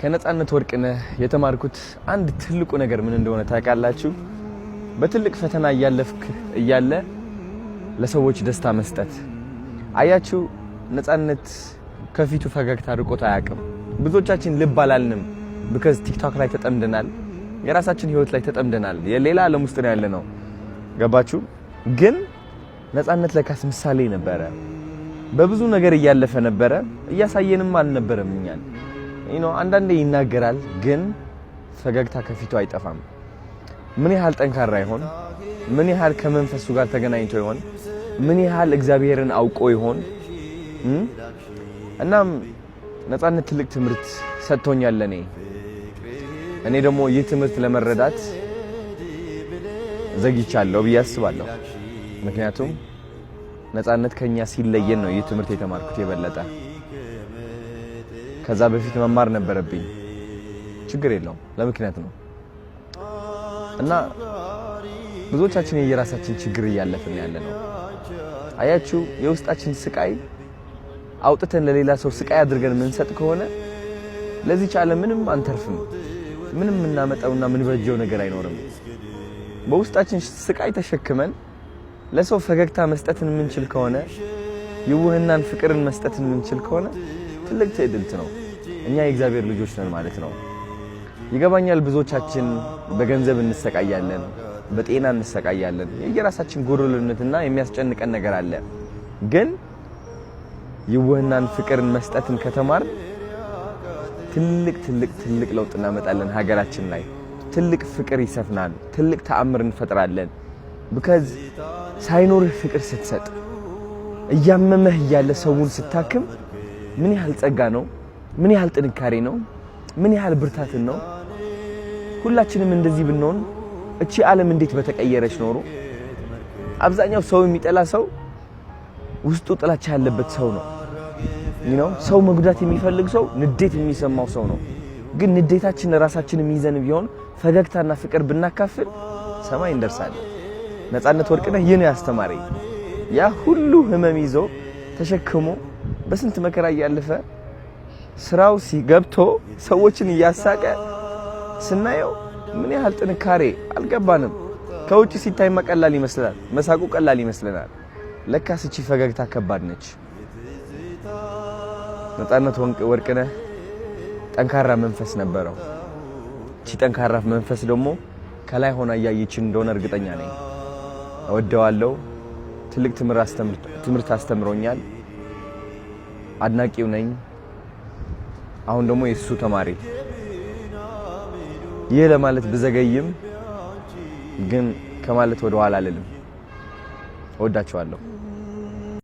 ከነጻነት ወርቅነህ የተማርኩት አንድ ትልቁ ነገር ምን እንደሆነ ታውቃላችሁ? በትልቅ ፈተና እያለፍክ እያለ ለሰዎች ደስታ መስጠት። አያችሁ፣ ነጻነት ከፊቱ ፈገግታ ርቆት አያውቅም። ብዙዎቻችን ልብ አላልንም። because ቲክቶክ ላይ ተጠምደናል፣ የራሳችን ህይወት ላይ ተጠምደናል፣ የሌላ ዓለም ውስጥ ነው ያለነው። ገባችሁ? ግን ነጻነት ለካስ ምሳሌ ነበረ። በብዙ ነገር እያለፈ ነበረ፣ እያሳየንም አልነበረም እኛን። አንዳንዴ ይናገራል፣ ግን ፈገግታ ከፊቱ አይጠፋም። ምን ያህል ጠንካራ ይሆን? ምን ያህል ከመንፈሱ ጋር ተገናኝቶ ይሆን? ምን ያህል እግዚአብሔርን አውቆ ይሆን? እናም ነጻነት ትልቅ ትምህርት ሰጥቶኛል እኔ ደግሞ ይህ ትምህርት ለመረዳት ዘግይቻለሁ ብዬ አስባለሁ። ምክንያቱም ነጻነት ከኛ ሲለየን ነው ይህ ትምህርት የተማርኩት የበለጠ። ከዛ በፊት መማር ነበረብኝ። ችግር የለውም፣ ለምክንያት ነው። እና ብዙዎቻችን የራሳችን ችግር እያለፍን ያለነው። አያችሁ፣ የውስጣችን ስቃይ አውጥተን ለሌላ ሰው ስቃይ አድርገን የምንሰጥ ከሆነ ለዚህ ዓለም ምንም አንተርፍም። ምንም እናመጣውና ምንበጀው ነገር አይኖርም። በውስጣችን ስቃይ ተሸክመን ለሰው ፈገግታ መስጠትን የምንችል ከሆነ፣ ይውህናን ፍቅርን መስጠትን የምንችል ከሆነ ትልቅ ትዕድልት ነው። እኛ የእግዚአብሔር ልጆች ነን ማለት ነው። ይገባኛል፣ ብዙዎቻችን በገንዘብ እንሰቃያለን፣ በጤና እንሰቃያለን። የየራሳችን ጎደሎነትና የሚያስጨንቀን ነገር አለ። ግን ይውህናን ፍቅርን መስጠትን ከተማር ትልቅ ለውጥ እናመጣለን። ሀገራችን ላይ ትልቅ ፍቅር ይሰፍናል። ትልቅ ተአምር እንፈጥራለን። because ሳይኖርህ ፍቅር ስትሰጥ፣ እያመመህ እያለ ሰውን ስታክም ምን ያህል ጸጋ ነው? ምን ያህል ጥንካሬ ነው? ምን ያህል ብርታትን ነው? ሁላችንም እንደዚህ ብንሆን እቺ ዓለም እንዴት በተቀየረች ኖሮ። አብዛኛው ሰው የሚጠላ ሰው ውስጡ ጥላቻ ያለበት ሰው ነው። ሰው መጉዳት የሚፈልግ ሰው ንዴት የሚሰማው ሰው ነው። ግን ንዴታችን ለራሳችን የሚይዘን ቢሆን ፈገግታና ፍቅር ብናካፍል ሰማይ እንደርሳለን። ነጻነት ወርቅነህ ይህን ያስተማረ ያ ሁሉ ህመም ይዞ ተሸክሞ በስንት መከራ እያለፈ ስራው ሲገብቶ ሰዎችን እያሳቀ ስናየው ምን ያህል ጥንካሬ አልገባንም። ከውጭ ሲታይ ቀላል ይመስላል፣ መሳቁ ቀላል ይመስለናል። ለካስ እቺ ፈገግታ ከባድ ነች። ነጻነት ወርቅነህ ጠንካራ መንፈስ ነበረው። እቺ ጠንካራ መንፈስ ደግሞ ከላይ ሆና እያየችን እንደሆነ እርግጠኛ ነኝ። እወደዋለሁ። ትልቅ ትምህርት አስተምሮኛል። አድናቂው ነኝ። አሁን ደግሞ የሱ ተማሪ። ይህ ለማለት ብዘገይም ግን ከማለት ወደ ኋላ አልልም። እወዳችኋለሁ።